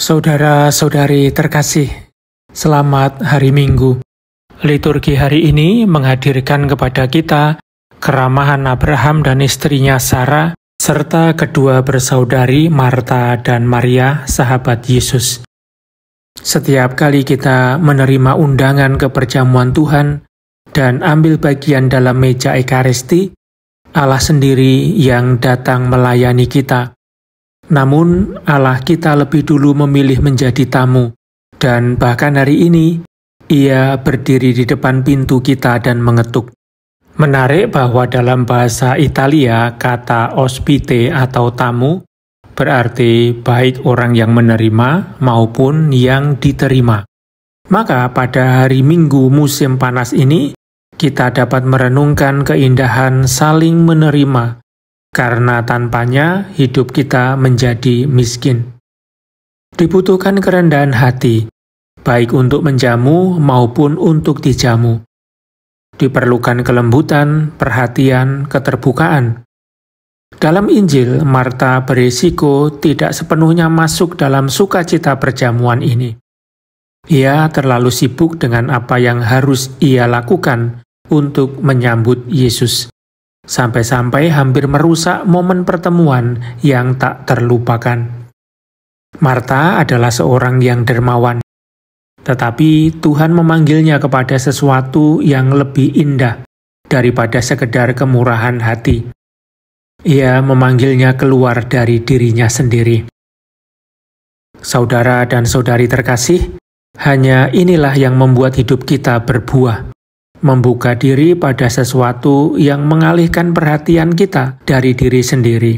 Saudara-saudari terkasih, selamat hari Minggu. Liturgi hari ini menghadirkan kepada kita keramahan Abraham dan istrinya Sarah, serta kedua bersaudari Marta dan Maria, sahabat Yesus. Setiap kali kita menerima undangan ke perjamuan Tuhan dan ambil bagian dalam meja Ekaristi, Allah sendiri yang datang melayani kita. Namun Allah kita lebih dulu memilih menjadi tamu, dan bahkan hari ini Ia berdiri di depan pintu kita dan mengetuk. Menarik bahwa dalam bahasa Italia kata ospite atau tamu berarti baik orang yang menerima maupun yang diterima. Maka pada hari Minggu musim panas ini kita dapat merenungkan keindahan saling menerima, karena tanpanya hidup kita menjadi miskin. Dibutuhkan kerendahan hati, baik untuk menjamu maupun untuk dijamu. Diperlukan kelembutan, perhatian, keterbukaan. Dalam Injil, Marta berisiko tidak sepenuhnya masuk dalam sukacita perjamuan ini. Ia terlalu sibuk dengan apa yang harus ia lakukan untuk menyambut Yesus, sampai-sampai hampir merusak momen pertemuan yang tak terlupakan. Marta adalah seorang yang dermawan, tetapi Tuhan memanggilnya kepada sesuatu yang lebih indah daripada sekedar kemurahan hati. Ia memanggilnya keluar dari dirinya sendiri. Saudara dan saudari terkasih, hanya inilah yang membuat hidup kita berbuah. Membuka diri pada sesuatu yang mengalihkan perhatian kita dari diri sendiri,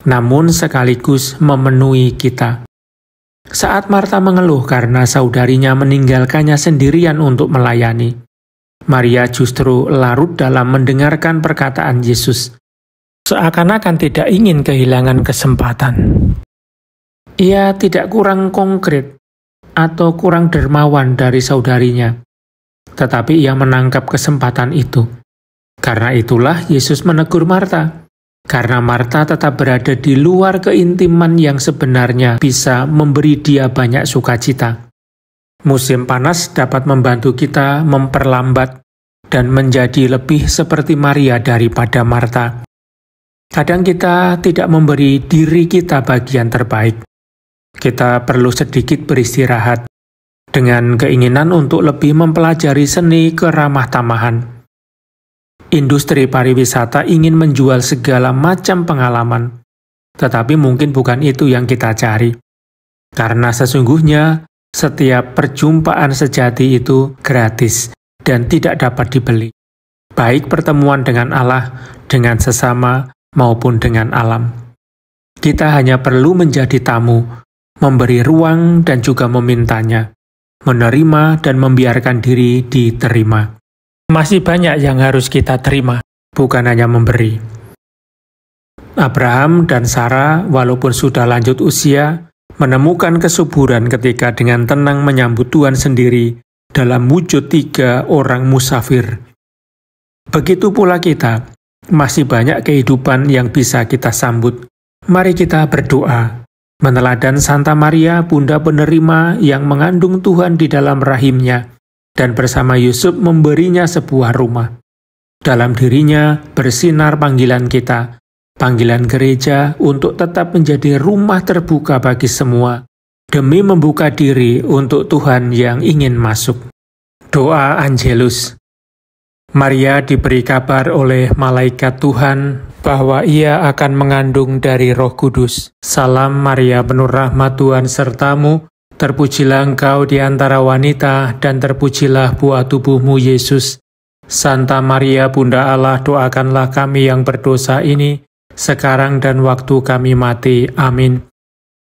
namun sekaligus memenuhi kita. Saat Marta mengeluh karena saudarinya meninggalkannya sendirian untuk melayani, Maria justru larut dalam mendengarkan perkataan Yesus, seakan-akan tidak ingin kehilangan kesempatan. Ia tidak kurang konkret atau kurang dermawan dari saudarinya, tetapi ia menangkap kesempatan itu. Karena itulah Yesus menegur Marta, karena Marta tetap berada di luar keintiman yang sebenarnya bisa memberi dia banyak sukacita. Musim panas dapat membantu kita memperlambat dan menjadi lebih seperti Maria daripada Marta. Kadang kita tidak memberi diri kita bagian terbaik. Kita perlu sedikit beristirahat, dengan keinginan untuk lebih mempelajari seni keramah tamahan. Industri pariwisata ingin menjual segala macam pengalaman, tetapi mungkin bukan itu yang kita cari. Karena sesungguhnya setiap perjumpaan sejati itu gratis dan tidak dapat dibeli, baik pertemuan dengan Allah, dengan sesama, maupun dengan alam. Kita hanya perlu menjadi tamu, memberi ruang dan juga memintanya, menerima dan membiarkan diri diterima. Masih banyak yang harus kita terima, bukan hanya memberi. Abraham dan Sarah, walaupun sudah lanjut usia, menemukan kesuburan ketika dengan tenang menyambut Tuhan sendiri dalam wujud 3 orang musafir. Begitu pula kita, masih banyak kehidupan yang bisa kita sambut. Mari kita berdoa, meneladan Santa Maria, Bunda penerima yang mengandung Tuhan di dalam rahimnya, dan bersama Yusuf memberinya sebuah rumah. Dalam dirinya bersinar panggilan kita, panggilan gereja untuk tetap menjadi rumah terbuka bagi semua, demi membuka diri untuk Tuhan yang ingin masuk. Doa Angelus. Maria diberi kabar oleh malaikat Tuhan bahwa ia akan mengandung dari Roh Kudus. Salam Maria, penuh rahmat, Tuhan sertamu, terpujilah engkau di antara wanita, dan terpujilah buah tubuhmu Yesus. Santa Maria, Bunda Allah, doakanlah kami yang berdosa ini, sekarang dan waktu kami mati. Amin.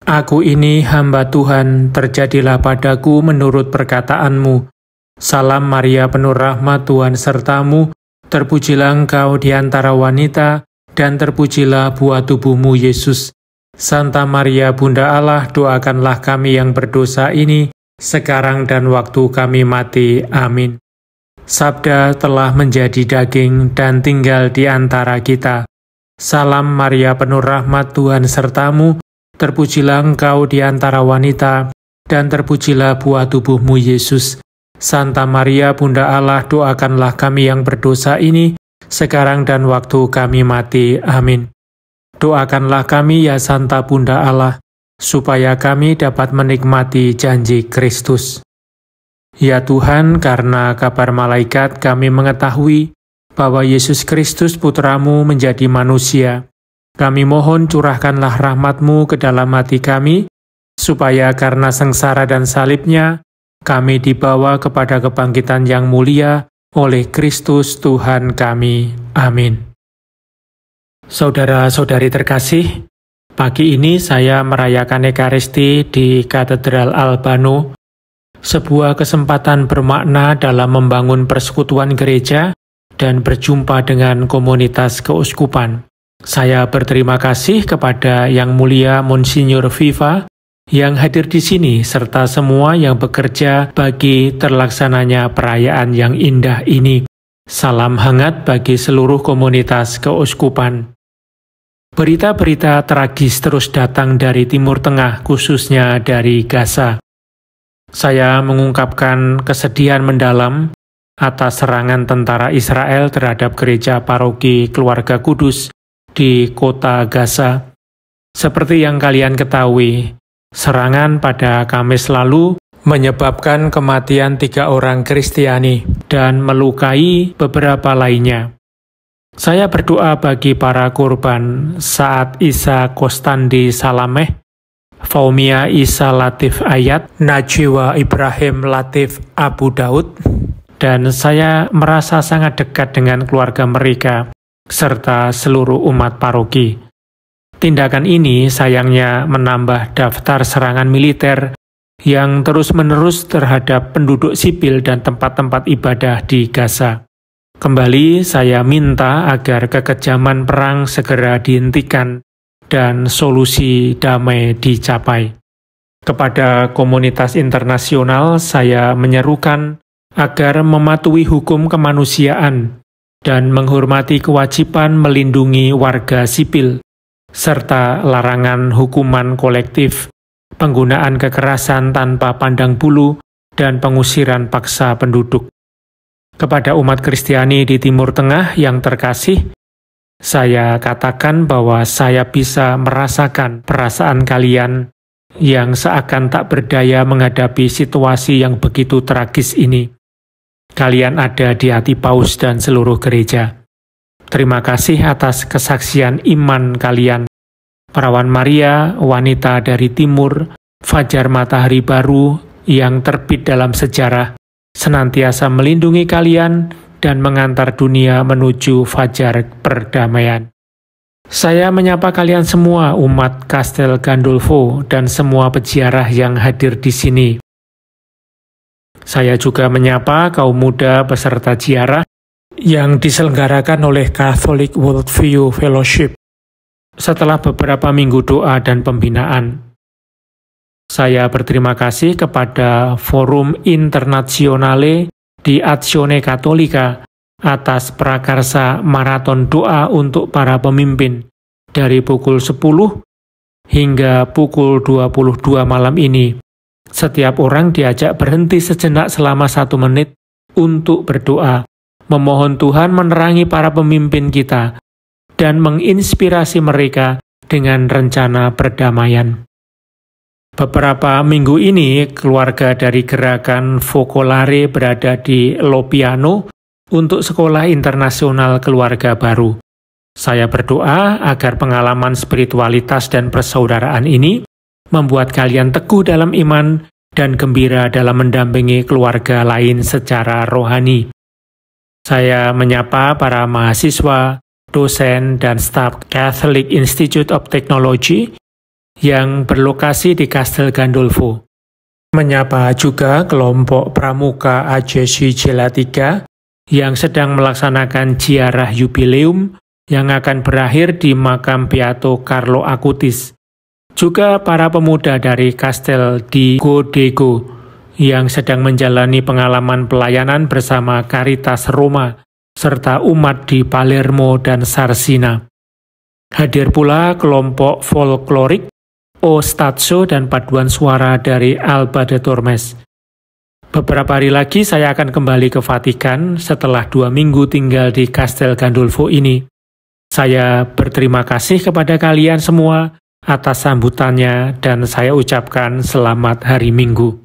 Aku ini hamba Tuhan, terjadilah padaku menurut perkataanmu. Salam Maria, penuh rahmat, Tuhan sertamu, terpujilah engkau di antara wanita, dan terpujilah buah tubuhmu Yesus. Santa Maria, Bunda Allah, doakanlah kami yang berdosa ini, sekarang dan waktu kami mati. Amin. Sabda telah menjadi daging dan tinggal di antara kita. Salam Maria, penuh rahmat, Tuhan sertamu, Terpujilah Engkau di antara wanita, dan terpujilah buah tubuhmu, Yesus. Santa Maria, Bunda Allah, doakanlah kami yang berdosa ini, sekarang dan waktu kami mati. Amin. Doakanlah kami, ya Santa Bunda Allah, supaya kami dapat menikmati janji Kristus. Ya Tuhan, karena kabar malaikat kami mengetahui bahwa Yesus Kristus Putramu menjadi manusia. Kami mohon curahkanlah rahmat-Mu ke dalam hati kami, supaya karena sengsara dan salibnya, kami dibawa kepada kebangkitan yang mulia oleh Kristus Tuhan kami. Amin. Saudara-saudari terkasih, pagi ini saya merayakan Ekaristi di Katedral Albano, sebuah kesempatan bermakna dalam membangun persekutuan gereja dan berjumpa dengan komunitas keuskupan. Saya berterima kasih kepada Yang Mulia Monsinyur Viva yang hadir di sini, serta semua yang bekerja bagi terlaksananya perayaan yang indah ini. Salam hangat bagi seluruh komunitas keuskupan. Berita-berita tragis terus datang dari Timur Tengah, khususnya dari Gaza. Saya mengungkapkan kesedihan mendalam atas serangan tentara Israel terhadap gereja paroki Keluarga Kudus di kota Gaza. Seperti yang kalian ketahui, serangan pada Kamis lalu menyebabkan kematian 3 orang Kristiani dan melukai beberapa lainnya. Saya berdoa bagi para korban saat Isa Kostandi Salameh, Faumia Isa Latif Ayat, Najwa Ibrahim Latif Abu Daud, dan saya merasa sangat dekat dengan keluarga mereka, serta seluruh umat paroki. Tindakan ini sayangnya menambah daftar serangan militer yang terus-menerus terhadap penduduk sipil dan tempat-tempat ibadah di Gaza. Kembali saya minta agar kekejaman perang segera dihentikan dan solusi damai dicapai. Kepada komunitas internasional, saya menyerukan agar mematuhi hukum kemanusiaan dan menghormati kewajiban melindungi warga sipil, serta larangan hukuman kolektif, penggunaan kekerasan tanpa pandang bulu, dan pengusiran paksa penduduk. Kepada umat Kristiani di Timur Tengah yang terkasih, saya katakan bahwa saya bisa merasakan perasaan kalian yang seakan tak berdaya menghadapi situasi yang begitu tragis ini. Kalian ada di hati Paus dan seluruh gereja. Terima kasih atas kesaksian iman kalian. Perawan Maria, wanita dari timur, fajar matahari baru yang terbit dalam sejarah, senantiasa melindungi kalian dan mengantar dunia menuju fajar perdamaian. Saya menyapa kalian semua umat Castel Gandolfo dan semua peziarah yang hadir di sini. Saya juga menyapa kaum muda peserta ziarah yang diselenggarakan oleh Catholic Worldview Fellowship setelah beberapa minggu doa dan pembinaan. Saya berterima kasih kepada Forum Internazionale di Azione Cattolica atas prakarsa maraton doa untuk para pemimpin dari pukul 10 hingga pukul 22 malam ini. Setiap orang diajak berhenti sejenak selama 1 menit untuk berdoa, memohon Tuhan menerangi para pemimpin kita dan menginspirasi mereka dengan rencana perdamaian. Beberapa minggu ini, keluarga dari gerakan Focolare berada di Lopiano untuk sekolah internasional keluarga baru. Saya berdoa agar pengalaman spiritualitas dan persaudaraan ini membuat kalian teguh dalam iman dan gembira dalam mendampingi keluarga lain secara rohani. Saya menyapa para mahasiswa, dosen, dan staf Catholic Institute of Technology yang berlokasi di Castel Gandolfo. Menyapa juga kelompok pramuka AJC Jela 3 yang sedang melaksanakan ziarah yubileum yang akan berakhir di makam Beato Carlo Acutis. Juga para pemuda dari Castel di Godego yang sedang menjalani pengalaman pelayanan bersama Caritas Roma serta umat di Palermo dan Sarsina. Hadir pula kelompok folklorik O Stazzo dan paduan suara dari Alba de Tormes. Beberapa hari lagi saya akan kembali ke Vatikan setelah 2 minggu tinggal di Castel Gandolfo ini. Saya berterima kasih kepada kalian semua atas sambutannya dan saya ucapkan selamat hari Minggu.